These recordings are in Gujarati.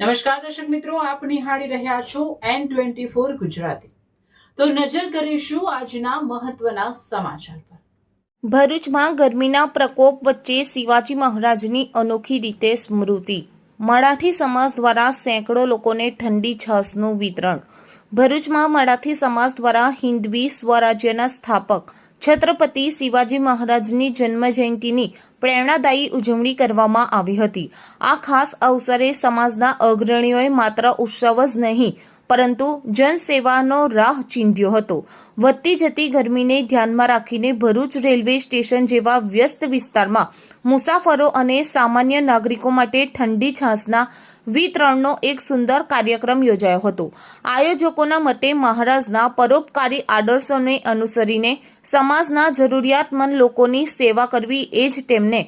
નમસ્કાર દર્શક મિત્રો, આપ નિહાળી રહ્યા છો N24 ગુજરાતી। તો નજર કરીશું આજના મહત્વના સમાચાર પર। ભરૂચમાં ગરમીના પ્રકોપ વચ્ચે શિવાજી મહારાજની અનોખી રીતે સ્મૃતિ। મરાઠી સમાજ દ્વારા સેંકડો લોકોને ઠંડી છાશનું વિતરણ। ભરૂચમાં મરાઠી સમાજ દ્વારા હિન્દવી સ્વરાજ્યના સ્થાપક છત્રપતિ શિવાજી મહારાજની જન્મજયંતિની પ્રેરણાદાયી ઉજવણી કરવામાં આવી હતી। આ ખાસ અવસરે સમાજના અગ્રણીઓએ માત્ર ઉત્સવ જ નહીં પરંતુ જનસેવાનો રાહ ચીંધ્યો હતો। વધતી જતી ગરમીને ધ્યાનમાં રાખીને ભરૂચ રેલવે સ્ટેશન જેવા વ્યસ્ત વિસ્તારમાં મુસાફરો અને સામાન્ય નાગરિકો માટે ઠંડી છાશના વિતરણનો એક સુંદર કાર્યક્રમ યોજાયો હતો। આયોજકોના મતે મહારાજના પરોપકારી આદર્શોને અનુસરીને સમાજના જરૂરિયાતમંદ લોકોની સેવા કરવી એ જ તેમને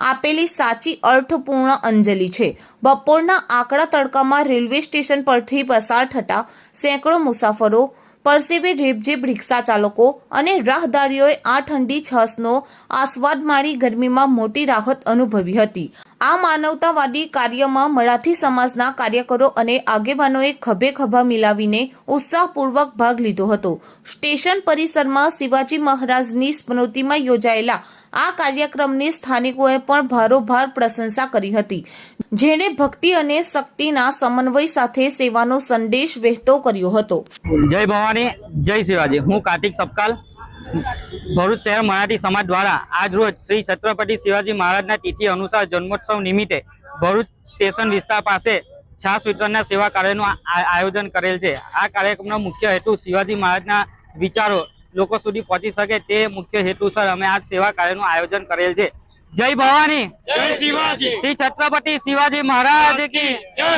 આપેલી સાચી અર્થપૂર્ણ અંજલિ છે। બપોરના આકડા તડકામાં રેલવે સ્ટેશન પરથી પસાર થતા સેંકડો મુસાફરો, પરસેવે રેબઝેબ રિક્ષા ચાલકો અને રાહદારીઓએ આ ઠંડી છાશનો આસ્વાદ માણી ગરમીમાં મોટી રાહત અનુભવી હતી। આ માનવતાવાદી કાર્યમાં મરાઠી સમાજના કાર્યકરો અને આગેવાનોએ ખભે ખભા મિલાવીને ઉત્સાહપૂર્વક ભાગ લીધો હતો। સ્ટેશન પરિસરમાં શિવાજી મહારાજની સ્મૃતિમાં યોજાયેલા આ કાર્યક્રમની સ્થાનિકોએ પણ ભારોભાર પ્રશંસા કરી હતી, જેણે ભક્તિ અને શક્તિના સમન્વય સાથે સેવાનો સંદેશ વહેતો કર્યો હતો। જય ભવાની, જય શિવાજી। હું કાર્તિક સપકાલ, ભરૂચ શહેર મરાઠી સમાજ દ્વારા આજ રોજ શ્રી છત્રપતિ શિવાજી મહારાજના તિથિ અનુસાર જન્મોત્સવ નિમિત્તે ભરૂચ સ્ટેશન વિસ્તાર પાસે છાશ વિતરણના સેવા કાર્યનું આયોજન કરેલ છે। આ કાર્યક્રમનો મુખ્ય હેતુ શિવાજી મહારાજના વિચારો લોકો સુધી પહોંચી શકે તે મુખ્ય હેતુસર અમે આ સેવા કાર્યનું આયોજન કરેલ છે। જય ભવાની, જય શિવાજી। શ્રી છત્રપતિ શિવાજી મહારાજ કી જય।